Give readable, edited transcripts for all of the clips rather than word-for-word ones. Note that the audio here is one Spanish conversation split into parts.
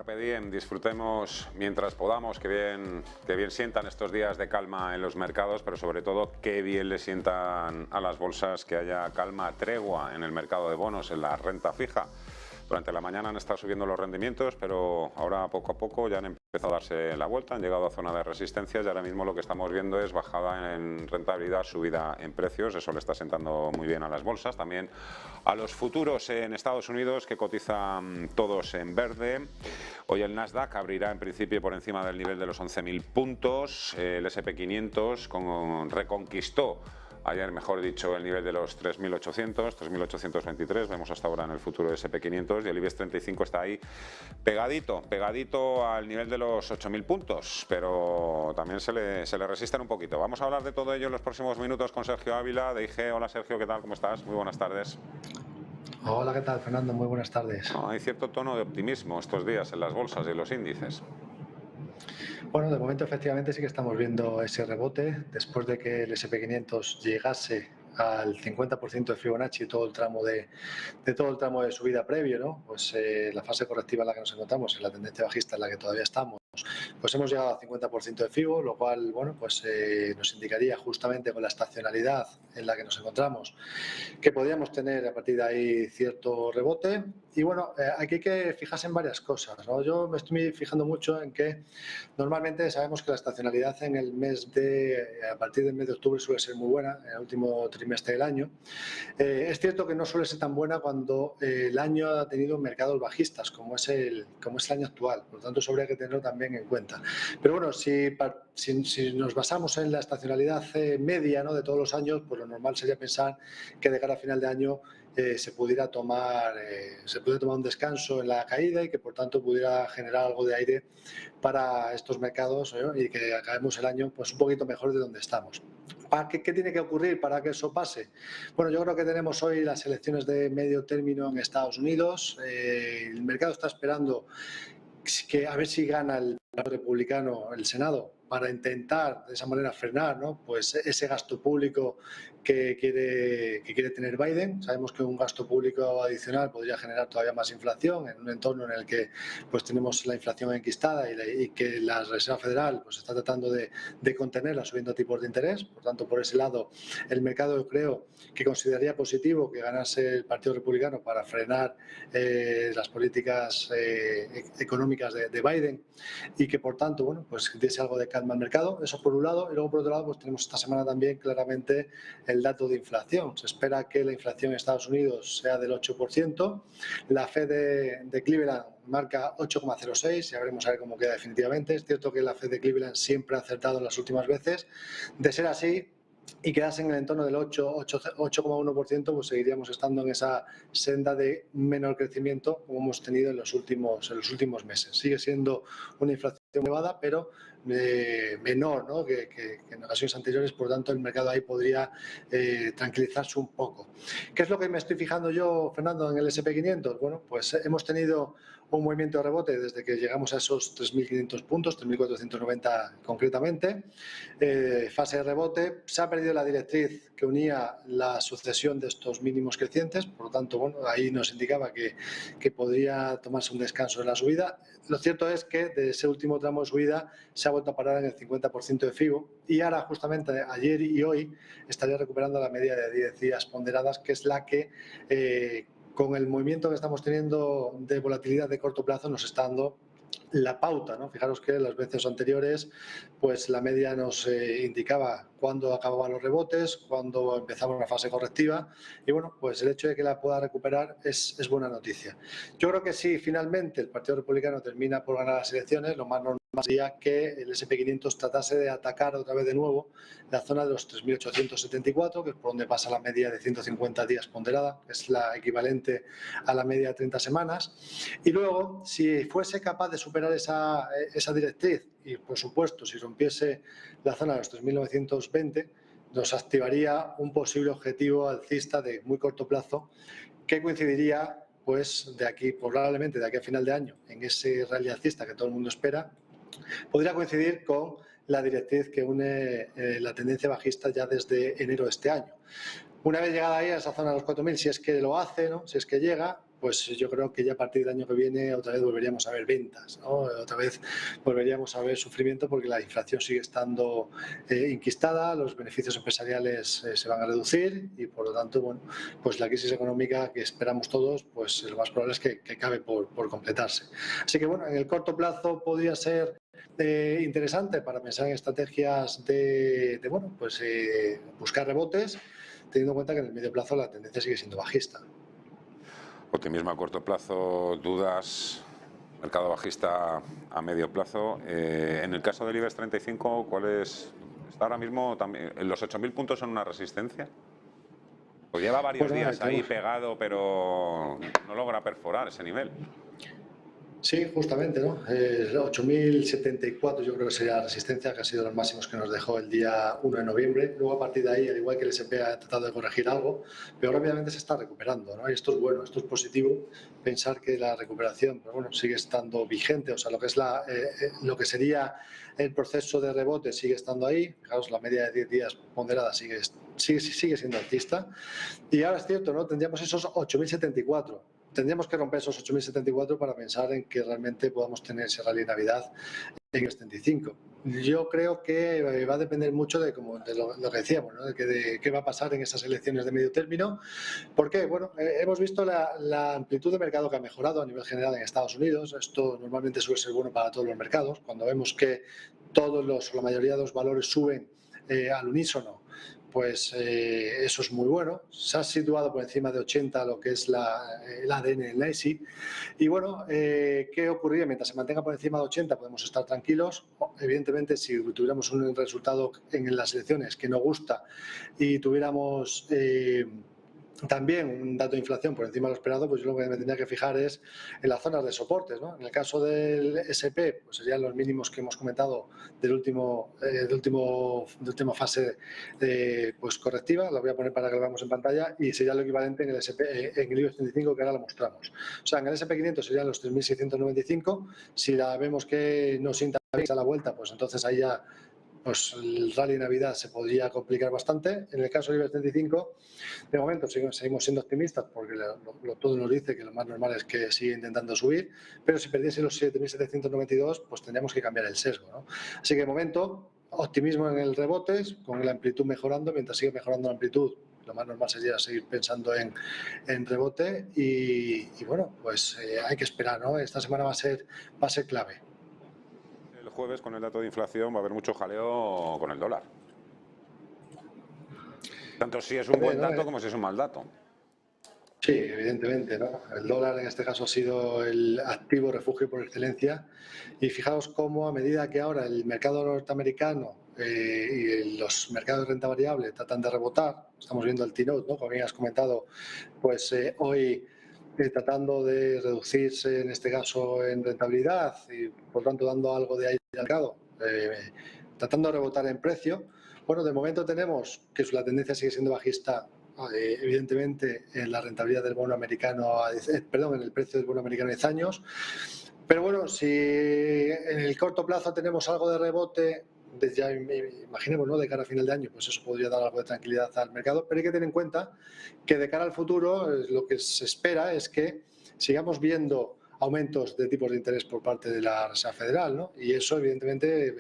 Carpe diem, disfrutemos mientras podamos, que bien sientan estos días de calma en los mercados, pero sobre todo qué bien le sientan a las bolsas que haya calma, tregua en el mercado de bonos, en la renta fija. Durante la mañana han estado subiendo los rendimientos, pero ahora poco a poco ya han empezado a darse la vuelta, han llegado a zona de resistencias y ahora mismo lo que estamos viendo es bajada en rentabilidad, subida en precios. Eso le está sentando muy bien a las bolsas, también a los futuros en Estados Unidos, que cotizan todos en verde. Hoy el Nasdaq abrirá en principio por encima del nivel de los 11.000 puntos, el S&P 500 reconquistó ayer, mejor dicho, el nivel de los 3.800, 3.823, vemos hasta ahora en el futuro S&P 500, y el IBEX 35 está ahí pegadito al nivel de los 8.000 puntos, pero también se le resisten un poquito. Vamos a hablar de todo ello en los próximos minutos con Sergio Ávila, de IG. Hola Sergio, ¿qué tal? ¿Cómo estás? Muy buenas tardes. Hola, ¿qué tal, Fernando? Muy buenas tardes. Hay cierto tono de optimismo estos días en las bolsas y en los índices. Bueno, de momento efectivamente sí que estamos viendo ese rebote después de que el S&P 500 llegase al 50% de Fibonacci y todo el tramo de subida previo, ¿no? Pues la fase correctiva en la que nos encontramos, en la tendencia bajista en la que todavía estamos, pues hemos llegado al 50% de FIBO, lo cual, bueno, pues nos indicaría justamente con la estacionalidad en la que nos encontramos que podríamos tener a partir de ahí cierto rebote. Y bueno, aquí hay que fijarse en varias cosas, ¿no? Yo me estoy fijando mucho en que normalmente sabemos que la estacionalidad en el a partir del mes de octubre suele ser muy buena, en el último trimestre del año. Es cierto que no suele ser tan buena cuando el año ha tenido mercados bajistas, como es el año actual. Por lo tanto, eso habría que tenerlo también en cuenta. Pero bueno, si nos basamos en la estacionalidad media, ¿no?, de todos los años, pues lo normal sería pensar que de cara a final de año se pudiera tomar un descanso en la caída y que por tanto pudiera generar algo de aire para estos mercados, ¿no?, y que acabemos el año pues un poquito mejor de donde estamos. ¿Qué tiene que ocurrir para que eso pase? Bueno, yo creo que tenemos hoy las elecciones de medio término en Estados Unidos. El mercado está esperando que a ver si gana el republicano el Senado para intentar de esa manera frenar, ¿no?, pues ese gasto público que quiere tener Biden. Sabemos que un gasto público adicional podría generar todavía más inflación en un entorno en el que pues tenemos la inflación enquistada y que la Reserva Federal pues está tratando de contenerla subiendo tipos de interés. Por tanto, por ese lado, el mercado, yo creo que consideraría positivo que ganase el Partido Republicano para frenar las políticas económicas de Biden y que por tanto, bueno, pues diese algo de calma al mercado. Eso por un lado. Y luego por otro lado, pues tenemos esta semana también claramente el dato de inflación. Se espera que la inflación en Estados Unidos sea del 8%. La Fed de Cleveland marca 8,06, ya veremos a ver cómo queda definitivamente. Es cierto que la Fed de Cleveland siempre ha acertado en las últimas veces. De ser así y quedarse en el entorno del 8,1%, pues seguiríamos estando en esa senda de menor crecimiento como hemos tenido en los últimos meses. Sigue siendo una inflación elevada, pero menor, ¿no?, que en ocasiones anteriores. Por tanto, el mercado ahí podría tranquilizarse un poco. ¿Qué es lo que me estoy fijando yo, Fernando, en el S&P 500? Bueno, pues hemos tenido un movimiento de rebote desde que llegamos a esos 3.500 puntos, 3.490 concretamente. Fase de rebote, se ha perdido la directriz que unía la sucesión de estos mínimos crecientes, por lo tanto, bueno, ahí nos indicaba que podría tomarse un descanso en la subida. Lo cierto es que de ese último tramo de subida se ha vuelto a parar en el 50% de FIBO y ahora, justamente ayer y hoy, estaría recuperando la media de 10 días ponderadas, que es la que con el movimiento que estamos teniendo de volatilidad de corto plazo nos está dando la pauta, ¿no? Fijaros que las veces anteriores pues la media nos indicaba cuándo acababan los rebotes, cuándo empezaba una fase correctiva, y bueno, pues el hecho de que la pueda recuperar es buena noticia. Yo creo que si finalmente el Partido Republicano termina por ganar las elecciones, lo más normal sería que el S&P 500 tratase de atacar otra vez de nuevo la zona de los 3.874, que es por donde pasa la media de 150 días ponderada, que es la equivalente a la media de 30 semanas. Y luego, si fuese capaz de superar esa directriz y, por supuesto, si rompiese la zona de los 3.920, nos activaría un posible objetivo alcista de muy corto plazo que coincidiría pues probablemente de aquí a final de año en ese rally alcista que todo el mundo espera. Podría coincidir con la directriz que une la tendencia bajista ya desde enero de este año. Una vez llegada ahí a esa zona de los 4.000, si es que lo hace, ¿no? Si es que llega, pues yo creo que ya a partir del año que viene otra vez volveríamos a ver ventas, ¿no? Otra vez volveríamos a ver sufrimiento porque la inflación sigue estando inquistada, los beneficios empresariales se van a reducir y por lo tanto, bueno, pues la crisis económica que esperamos todos, pues lo más probable es que acabe por completarse. Así que bueno, en el corto plazo podría ser interesante para pensar en estrategias de bueno, pues buscar rebotes, teniendo en cuenta que en el medio plazo la tendencia sigue siendo bajista. Optimismo a corto plazo, dudas, mercado bajista a medio plazo. En el caso del IBEX 35, ¿cuál es? Está ahora mismo también. ¿Los 8.000 puntos son una resistencia? Pues lleva varios días ahí pegado, pero no logra perforar ese nivel. Sí, justamente, ¿no? 8.074 yo creo que sería la resistencia, que ha sido los máximos que nos dejó el día 1 de noviembre. Luego, a partir de ahí, al igual que el S&P ha tratado de corregir algo, pero rápidamente se está recuperando, ¿no? Y esto es bueno, esto es positivo, pensar que la recuperación, pues bueno, sigue estando vigente, o sea, lo que es lo que sería el proceso de rebote sigue estando ahí. Fijaos, la media de 10 días ponderada sigue siendo alcista. Y ahora es cierto, ¿no? Tendríamos esos 8.074. Tendríamos que romper esos 8.074 para pensar en que realmente podamos tener ese rally de Navidad en el 75. Yo creo que va a depender mucho de lo que decíamos, ¿no? de qué va a pasar en esas elecciones de medio término. ¿Por qué? Bueno, hemos visto la amplitud de mercado que ha mejorado a nivel general en Estados Unidos. Esto normalmente suele ser bueno para todos los mercados. Cuando vemos que la mayoría de los valores suben al unísono, pues eso es muy bueno. Se ha situado por encima de 80 lo que es el ADN del NYSE. Y bueno, ¿qué ocurriría? Mientras se mantenga por encima de 80 podemos estar tranquilos. Evidentemente, si tuviéramos un resultado en las elecciones que no gusta y tuviéramos también un dato de inflación por encima de lo esperado, pues yo lo que me tendría que fijar es en las zonas de soportes, ¿no? En el caso del S&P, pues serían los mínimos que hemos comentado de última fase pues correctiva, la voy a poner para que lo veamos en pantalla, y sería lo equivalente en el en el IBEX 35, que ahora lo mostramos. O sea, en el S&P 500 serían los 3.695, si la vemos que nos sienta bien a la vuelta, pues entonces ahí ya pues el rally de Navidad se podría complicar bastante. En el caso del IBEX 35, de momento seguimos siendo optimistas porque todo nos dice que lo más normal es que siga intentando subir, pero si perdiese los 7.792, pues tendríamos que cambiar el sesgo, ¿no? Así que de momento, optimismo en el rebote, con la amplitud mejorando. Mientras sigue mejorando la amplitud, lo más normal sería seguir pensando en rebote y bueno, pues hay que esperar, ¿no? Esta semana va a ser clave. El jueves, con el dato de inflación, va a haber mucho jaleo con el dólar. Tanto si es un buen dato como si es un mal dato. Sí, evidentemente, ¿no? El dólar en este caso ha sido el activo refugio por excelencia, y fijaos cómo a medida que ahora el mercado norteamericano y los mercados de renta variable tratan de rebotar, estamos viendo el T-Note, ¿no? Como bien has comentado, pues hoy tratando de reducirse en este caso en rentabilidad y por tanto dando algo de aire al mercado, tratando de rebotar en precio. Bueno, de momento tenemos que la tendencia sigue siendo bajista, evidentemente en la rentabilidad del bono americano, en el precio del bono americano a 10 años. Pero bueno, si en el corto plazo tenemos algo de rebote, ya imaginemos, ¿no?, de cara a final de año, pues eso podría dar algo de tranquilidad al mercado. Pero hay que tener en cuenta que de cara al futuro lo que se espera es que sigamos viendo aumentos de tipos de interés por parte de la Reserva Federal, ¿no? Y eso evidentemente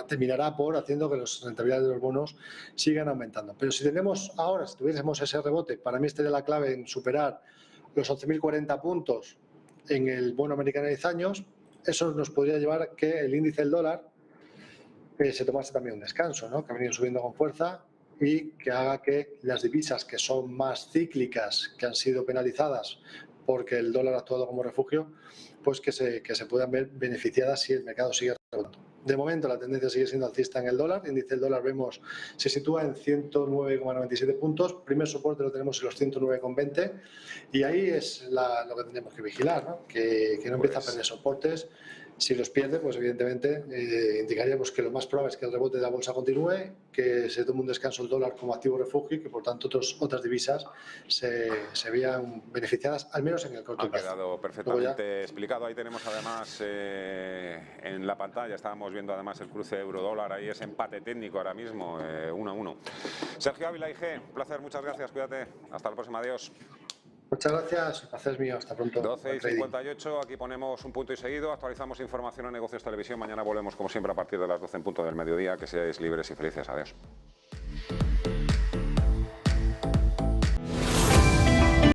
terminará por haciendo que las rentabilidades de los bonos sigan aumentando. Pero si tuviésemos ese rebote, para mí estaría la clave en superar los 11.040 puntos en el bono americano de 10 años. Eso nos podría llevar a que el índice del dólar se tomase también un descanso, ¿no?, que ha venido subiendo con fuerza, y que haga que las divisas que son más cíclicas, que han sido penalizadas porque el dólar ha actuado como refugio, pues que se puedan ver beneficiadas si el mercado sigue rebotando. De momento la tendencia sigue siendo alcista en el dólar. El índice del dólar se sitúa en 109,97 puntos. Primer soporte lo tenemos en los 109,20 y ahí es lo que tenemos que vigilar, ¿no? Que no empiece a perder soportes Si los pierde, pues evidentemente indicaríamos que lo más probable es que el rebote de la bolsa continúe, que se tome un descanso el dólar como activo refugio y que por tanto otras divisas se vean beneficiadas, al menos en el corto plazo. Ha quedado perfectamente explicado. Ahí tenemos además en la pantalla, estábamos viendo además el cruce euro-dólar, ahí ese empate técnico ahora mismo, 1-1. Sergio Ávila, IG, un placer, muchas gracias, cuídate. Hasta la próxima, adiós. Muchas gracias, el placer es mío, hasta pronto. 12:58, aquí ponemos un punto y seguido, actualizamos información en Negocios Televisión, mañana volvemos como siempre a partir de las 12 en punto del mediodía, que seáis libres y felices, adiós.